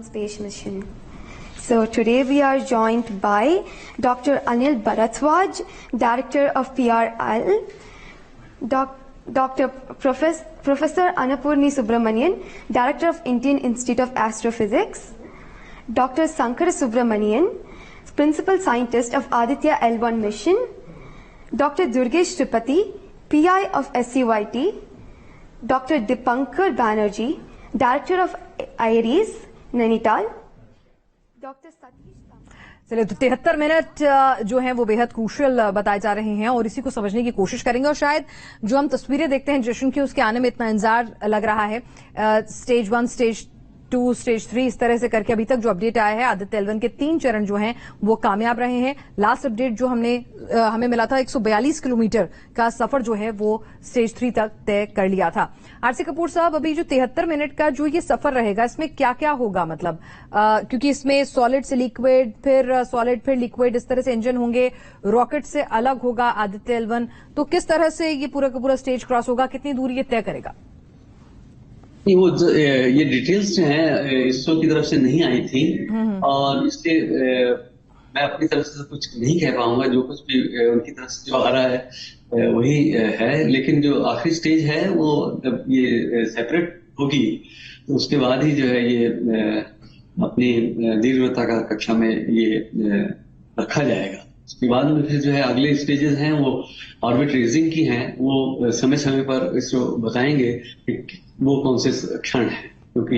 Space mission. So today we are joined by Dr. Anil Bharadwaj, Director of PRL, Professor Annapurni Subramanian, Director of Indian Institute of Astrophysics, Dr. Sankara Subramanian, Principal Scientist of Aditya L1 mission, Dr. Durgesh Tripati, PI of SCYT, Dr. Dipankar Banerjee, Director of IRIS, Nainital, doctor Satish. चलिए, तो 73 minute जो हैं वो बेहद crucial बताए जा रहे हैं और इसी को समझने की कोशिश करेंगे। और शायद जो हम तस्वीरें देखते हैं जश्न की, उसके आने में इतना इंतजार लग रहा है। स्टेज 1, स्टेज 2, स्टेज 3 इस तरह से करके अभी तक जो अपडेट आया है, आदित्य L1 के 3 चरण जो हैं वो कामयाब रहे हैं। लास्ट अपडेट जो हमें मिला था 142 किलोमीटर का सफर जो है वो स्टेज 3 तक तय कर लिया था। आरसी कपूर साहब, अभी जो 73 मिनट का जो ये सफर रहेगा, इसमें क्या क्या होगा? मतलब क्योंकि इसमें सॉलिड से लिक्विड, फिर सॉलिड फिर लिक्विड, इस तरह से इंजन होंगे, रॉकेट से अलग होगा आदित्य L1, तो किस तरह से ये पूरा का पूरा स्टेज क्रॉस होगा, कितनी दूरी ये तय करेगा? वो ये डिटेल्स जो हैं इसरो की तरफ से नहीं आई थी और इसलिए मैं अपनी तरफ से कुछ नहीं कह पाऊंगा। जो कुछ भी उनकी तरफ से जो आ रहा है वही है, लेकिन जो आखिरी स्टेज है वो जब ये सेपरेट होगी तो उसके बाद ही जो है ये अपनी दीर्घवृत्ताकार कक्षा में ये रखा जाएगा। उसके बाद में फिर जो है अगले स्टेजेस हैं वो ऑर्बिट रेजिंग की हैं, वो समय समय पर इसरो बताएंगे कि वो कौन से क्षण है, क्योंकि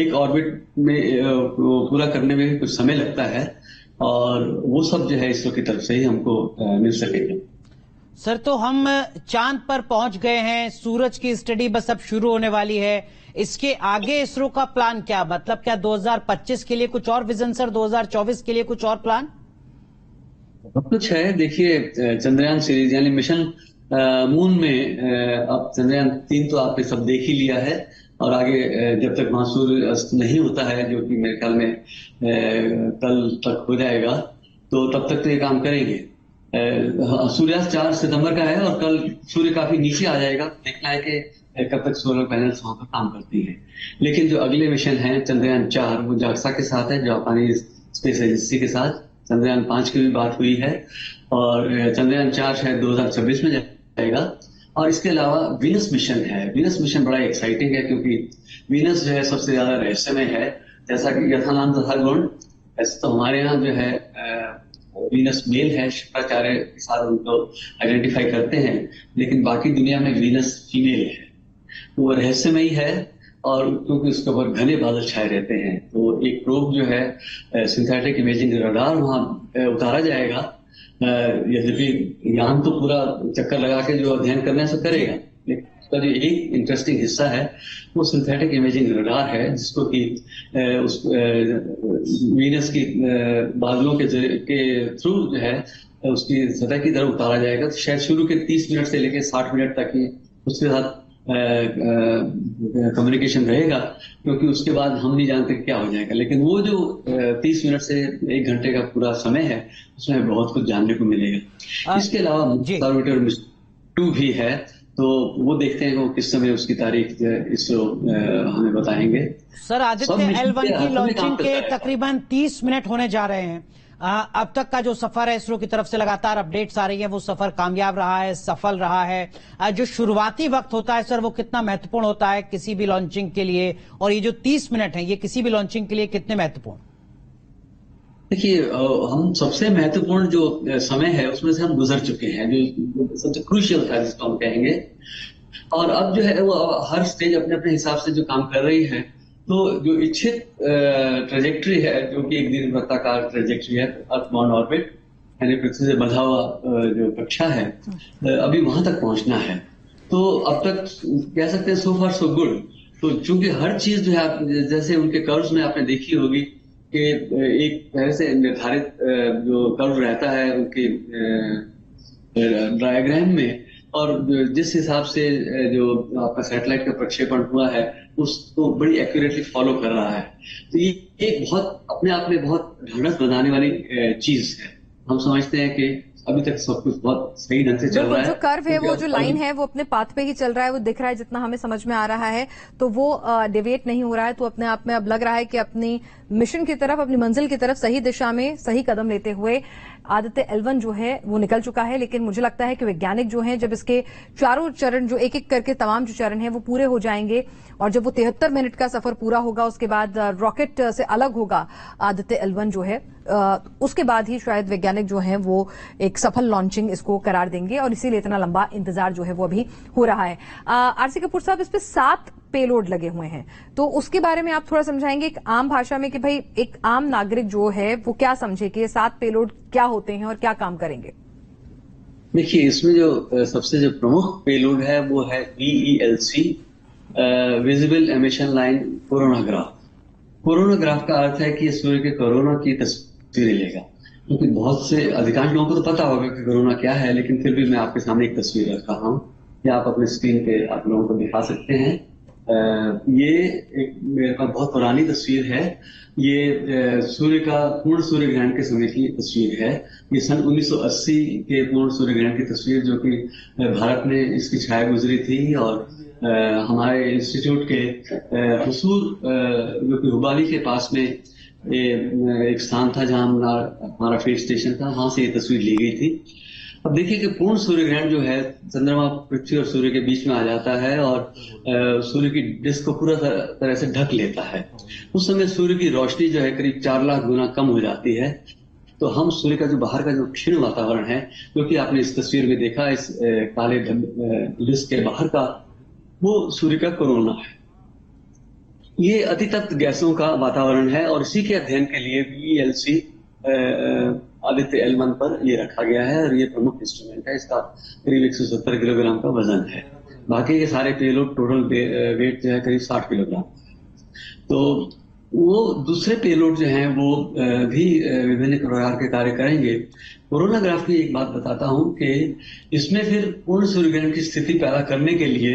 एक ऑर्बिट में पूरा करने में कुछ समय लगता है और वो सब जो है इसरो की तरफ से ही हमको मिल सकेगा। सर, तो हम चांद पर पहुंच गए हैं, सूरज की स्टडी बस अब शुरू होने वाली है। इसके आगे इसरो का प्लान क्या, मतलब क्या 2025 के लिए कुछ और विजन सर, 2024 के लिए कुछ और प्लान? बहुत कुछ है। देखिए, चंद्रयान सीरीज यानी मिशन मून में अब चंद्रयान 3 तो आपने सब देख ही लिया है और आगे जब तक वहां सूर्य अस्त नहीं होता है, जो कि मेरे ख्याल में कल तक हो जाएगा, तो तब तक तो ये काम करेंगे। सूर्यास्त 4 सितंबर का है और कल सूर्य काफी नीचे आ जाएगा। देखना है कि कब तक सोलर पैनल्स वहां पर काम करती है। लेकिन जो अगले मिशन है चंद्रयान 4, वो जाक्सा के साथ है, जापानी स्पेस एजेंसी के साथ। चंद्रयान 5 की भी बात हुई है और चंद्रयान 4 शायद 2026 में जाएगा। और इसके अलावा वीनस मिशन है। वीनस मिशन बड़ा एक्साइटिंग है क्योंकि वीनस जो है सबसे ज्यादा रहस्यमय है। जैसा कि यथानाम तथा गुण, ऐसे तो हमारे यहाँ जो है वीनस मेल है, शुक्राचार्य के साथ उनको आइडेंटिफाई करते हैं, लेकिन बाकी दुनिया में वीनस फीमेल है। तो वो रहस्यमयी है और क्योंकि उसके ऊपर घने बादल छाए रहते हैं, तो एक प्रोब जो है सिंथेटिक इमेजिंग रडार वहां उतारा जाएगा। यद्यपि यान तो पूरा चक्कर लगा के जो अध्ययन करना है सो करेगा, लेकिन उसका जो एक इंटरेस्टिंग हिस्सा है वो सिंथेटिक इमेजिंग रडार है, जिसको कि उस वीनस की बादलों के थ्रू जो है उसकी सतह की तरफ उतारा जाएगा। तो शायद शुरू के 30 मिनट से लेकर 60 मिनट तक ही उसके साथ कम्युनिकेशन रहेगा, क्योंकि उसके बाद हम नहीं जानते क्या हो जाएगा। लेकिन वो जो 30 मिनट से 1 घंटे का पूरा समय है, उसमें बहुत कुछ जानने को मिलेगा। इसके अलावा ऑर्बिटर मिशन 2 भी है, तो वो देखते हैं वो किस समय उसकी तारीख इसरो हमें बताएंगे। सर, आदित्य L1 की लॉन्चिंग के तकरीबन 30 मिनट होने जा रहे हैं। अब तक का जो सफर है, इसरो की तरफ से लगातार अपडेट्स आ रही है, वो सफर कामयाब रहा है, सफल रहा है। जो शुरुआती वक्त होता है सर, वो कितना महत्वपूर्ण होता है किसी भी लॉन्चिंग के लिए, और ये जो 30 मिनट है, ये किसी भी लॉन्चिंग के लिए कितने महत्वपूर्ण? देखिए, हम सबसे महत्वपूर्ण जो समय है उसमें से हम गुजर चुके हैं, जो सबसे क्रूशियल था जिसको हम कहेंगे। और अब जो है वो हर स्टेज अपने अपने हिसाब से जो काम कर रही है, तो जो इच्छित ट्रेजेक्ट्री है, जो कि एक दीर्घवृत्ताकार ट्रेजेक्ट्री है, अर्थ बाउंड ऑर्बिट यानी पृथ्वी से बंधा हुआ जो कक्षा है, अभी वहां तक पहुंचना है। तो अब तक कह सकते हैं सो फार सो गुड। तो चूंकि हर चीज जो है, जैसे उनके कर्व्स में आपने देखी होगी कि एक तरह से निर्धारित जो कर्व रहता है उनके डायग्राम में, और जिस हिसाब से जो आपका सैटेलाइट का प्रक्षेपण हुआ है उसको बड़ी एक्यूरेटली फॉलो कर रहा है। तो ये एक बहुत अपने आप में बहुत ढांढस बनाने वाली चीज है। हम समझते हैं कि अभी तक सब कुछ बहुत सही ढंग से चल रहा है। जो कर्व है, वो जो लाइन है, वो अपने पाथ पे ही चल रहा है, वो दिख रहा है जितना हमें समझ में आ रहा है, तो वो डिवेट नहीं हो रहा है। तो अपने आप में अब लग रहा है कि अपनी मिशन की तरफ, अपनी मंजिल की तरफ सही दिशा में सही कदम लेते हुए आदित्य L1 जो है वो निकल चुका है। लेकिन मुझे लगता है कि वैज्ञानिक जो हैं, जब इसके चारों चरण, जो एक एक करके तमाम जो चरण है वो पूरे हो जाएंगे और जब वो 73 मिनट का सफर पूरा होगा, उसके बाद रॉकेट से अलग होगा आदित्य L1 जो है, उसके बाद ही शायद वैज्ञानिक जो हैं वो एक सफल लॉन्चिंग इसको करार देंगे और इसीलिए इतना लंबा इंतजार जो है वो अभी हो रहा है। आरसी कपूर साहब, इस पे 7 पेलोड लगे हुए हैं, तो उसके बारे में आप थोड़ा समझाएंगे एक आम भाषा में कि भाई एक आम नागरिक जो है वो क्या समझे कि ये 7 पेलोड क्या होते हैं और क्या काम करेंगे? देखिए, इसमें जो सबसे जो प्रमुख पेलोड है वो है VELC, visible emission line coronagraph. Coronagraph का अर्थ है कि सूर्य के कोरोना की तस्वीरें लेगा, क्योंकि बहुत से अधिकांश लोगों को तो पता होगा कि कोरोना क्या है, लेकिन फिर भी मैं आपके सामने एक तस्वीर रख रहा हूँ कि आप अपने स्क्रीन पे आप लोगों को दिखा सकते हैं। ये एक मेरे पास बहुत पुरानी तस्वीर है। ये सूर्य का पूर्ण सूर्य ग्रहण के समय की तस्वीर है। ये सन 1980 के पूर्ण सूर्य ग्रहण की तस्वीर, जो कि भारत में इसकी छाया गुजरी थी और हमारे इंस्टीट्यूट के हुसूर, जो कि हुबाली के पास में एक स्थान था जहां हमारा फील्ड स्टेशन था, वहां से ये तस्वीर ली गई थी। अब देखिए कि पूर्ण सूर्य ग्रहण जो है, चंद्रमा पृथ्वी और सूर्य के बीच में आ जाता है और सूर्य की डिस्क को पूरा तरह से ढक लेता है। उस समय सूर्य की रोशनी जो है करीब 4 लाख गुना कम हो जाती है। तो हम सूर्य का जो बाहर का जो क्षीण वातावरण है, जो कि आपने इस तस्वीर में देखा, इस काले डिस्क के बाहर का, वो सूर्य का कोरोना है। ये अतितप्त गैसों का वातावरण है और इसी के अध्ययन के लिए VELC आदित्य L1 पर ये रखा गया है और ये प्रमुख इंस्ट्रूमेंट है। इसका करीब 170 किलोग्राम का वजन है। बाकी के सारे पेलोड टोटल वेट जो है करीब 60 किलोग्राम। तो वो दूसरे पेलोड जो हैं वो भी विभिन्न प्रकार के कार्य करेंगे। कोरोनाग्राफ की एक बात बताता हूं कि इसमें फिर पूर्ण सूर्य ग्रहण की स्थिति पैदा करने के लिए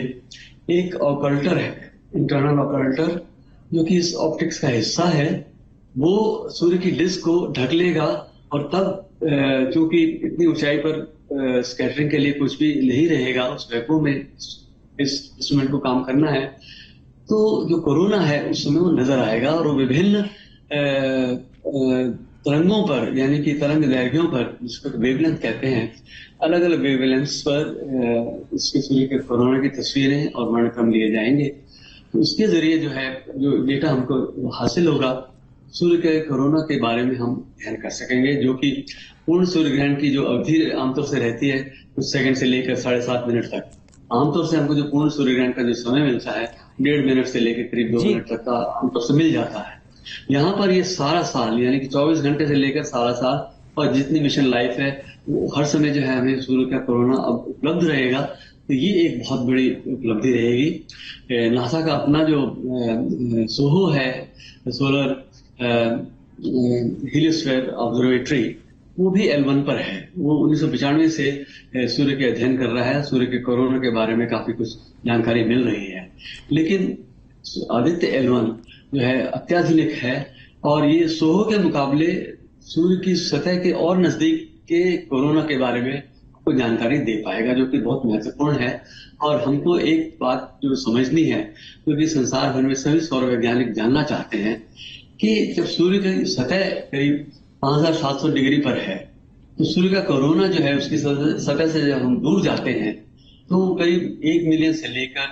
एक ऑकल्टर है, इंटरनल ऑकल्टर, जो कि इस ऑप्टिक्स का हिस्सा है। वो सूर्य की डिस्क को ढक लेगा और तब क्योंकि इतनी ऊंचाई पर स्कैटरिंग के लिए कुछ भी नहीं रहेगा, उस वैक्यूम में इस इंस्ट्रूमेंट को काम करना है, तो जो कोरोना है उस समय वो नजर आएगा और वो विभिन्न तरंगों पर, यानी कि तरंग दैर्घ्यों पर, जिसको वेवलेंथ कहते हैं, अलग अलग वेवलेंथ्स पर इसके सूर्य के कोरोना की तस्वीरें और वर्णक्रम लिए जाएंगे। तो उसके जरिए जो है जो डेटा हमको हासिल होगा, सूर्य के कोरोना के बारे में हम ध्यान कर सकेंगे, जो कि पूर्ण सूर्य ग्रहण की जो अवधि आमतौर से रहती है कुछ सेकंड से लेकर 7.5 मिनट तक। आमतौर से हमको जो पूर्ण सूर्य ग्रहण का जो समय मिलता है 1.5 मिनट से लेकर करीब 2 मिनट तक का आमतौर से मिल जाता है। यहाँ पर ये सारा साल, यानी कि 24 घंटे से लेकर सारा साल, और जितनी मिशन लाइफ है वो हर समय जो है हमें सूर्य का कोरोना अब उपलब्ध रहेगा। तो ये एक बहुत बड़ी उपलब्धि रहेगी। नासा का अपना जो सोहो है, सोलर हीलियोस्फीयर ऑब्जर्वेटरी, वो भी L1 पर है। वो 1995 से सूर्य के अध्ययन कर रहा है। सूर्य के कोरोना के बारे में काफी कुछ जानकारी मिल रही है। लेकिन आदित्य L1 जो है अत्याधुनिक है और ये सोहो के मुकाबले सूर्य की सतह के और नजदीक के कोरोना के बारे में आपको जानकारी दे पाएगा, जो कि बहुत महत्वपूर्ण है। और हमको एक बात जो समझनी है, क्योंकि संसार भर में सभी सौर वैज्ञानिक जानना चाहते हैं कि जब सूर्य की सतह करीब 5700 डिग्री पर है, तो सूर्य का कोरोना जो है उसकी सतह से जब हम दूर जाते हैं तो करीब 1 मिलियन से लेकर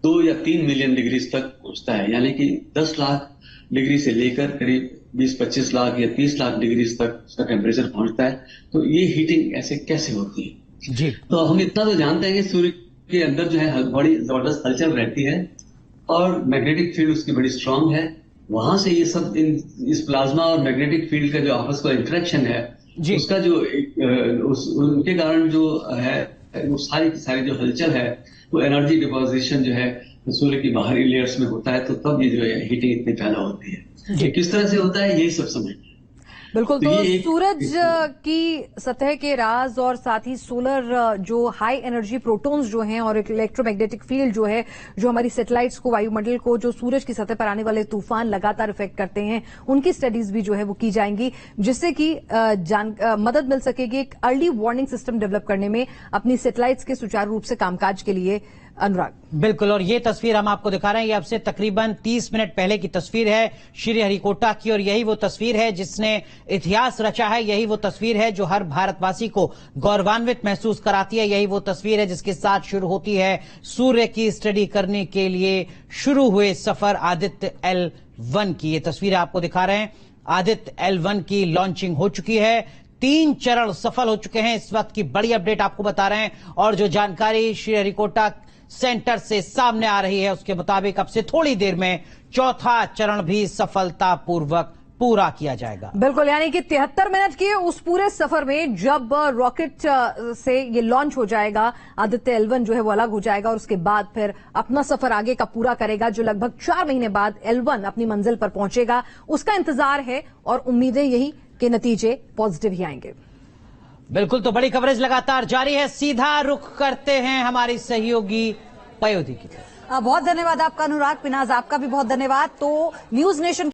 2 या 3 मिलियन डिग्री तक पहुंचता है। यानी कि 10 लाख डिग्री से लेकर करीब 20-25 लाख या 30 लाख डिग्री तक उसका टेम्परेचर पहुंचता है। तो ये हीटिंग ऐसे कैसे होती है जी? तो हम इतना तो जानते हैं कि सूर्य के अंदर जो है बड़ी जबरदस्त हलचल रहती है और मैग्नेटिक फील्ड उसकी बड़ी स्ट्रांग है। वहां से ये सब इस प्लाज्मा और मैग्नेटिक फील्ड का जो आपस का इंटरेक्शन है, उसका जो उनके कारण जो है वो सारी जो हलचल है, वो एनर्जी डिपोजिशन जो है सूर्य की बाहरी लेयर्स में होता है। तो तब ये जो है हीटिंग इतनी पैदा होती है। किस तरह से होता है यही सब समझ। बिल्कुल। तो ये सूरज की सतह के राज और साथ ही सोलर जो हाई एनर्जी प्रोटॉन्स जो हैं और इलेक्ट्रोमैग्नेटिक फील्ड जो है, जो हमारी सैटेलाइट्स को, वायुमंडल को, जो सूरज की सतह पर आने वाले तूफान लगातार इफेक्ट करते हैं, उनकी स्टडीज भी जो है वो की जाएंगी, जिससे कि मदद मिल सकेगी एक अर्ली वार्निंग सिस्टम डेवलप करने में अपनी सैटेलाइट्स के सुचारू रूप से कामकाज के लिए। अनुराग, बिल्कुल। और ये तस्वीर हम आपको दिखा रहे हैं, ये अब से तकरीबन 30 मिनट पहले की तस्वीर है श्रीहरिकोटा की, और यही वो तस्वीर है जिसने इतिहास रचा है, यही वो तस्वीर है जो हर भारतवासी को गौरवान्वित महसूस कराती है, यही वो तस्वीर है जिसके साथ शुरू होती है सूर्य की स्टडी करने के लिए शुरू हुए सफर आदित्य L1 की। ये तस्वीर आपको दिखा रहे हैं, आदित्य L1 की लॉन्चिंग हो चुकी है, 3 चरण सफल हो चुके हैं। इस वक्त की बड़ी अपडेट आपको बता रहे हैं, और जो जानकारी श्रीहरिकोटा सेंटर से सामने आ रही है उसके मुताबिक अब से थोड़ी देर में 4था चरण भी सफलतापूर्वक पूरा किया जाएगा। बिल्कुल, यानी कि 73 मिनट के उस पूरे सफर में जब रॉकेट से ये लॉन्च हो जाएगा, आदित्य L1 जो है वो अलग हो जाएगा और उसके बाद फिर अपना सफर आगे का पूरा करेगा, जो लगभग 4 महीने बाद L1 अपनी मंजिल पर पहुंचेगा। उसका इंतजार है और उम्मीदें यही कि नतीजे पॉजिटिव ही आएंगे। बिल्कुल। तो बड़ी कवरेज लगातार जारी है, सीधा रुख करते हैं हमारी सहयोगी पयोधी की तरफ। बहुत धन्यवाद आपका अनुराग। पिनाज, आपका भी बहुत धन्यवाद। तो न्यूज नेशन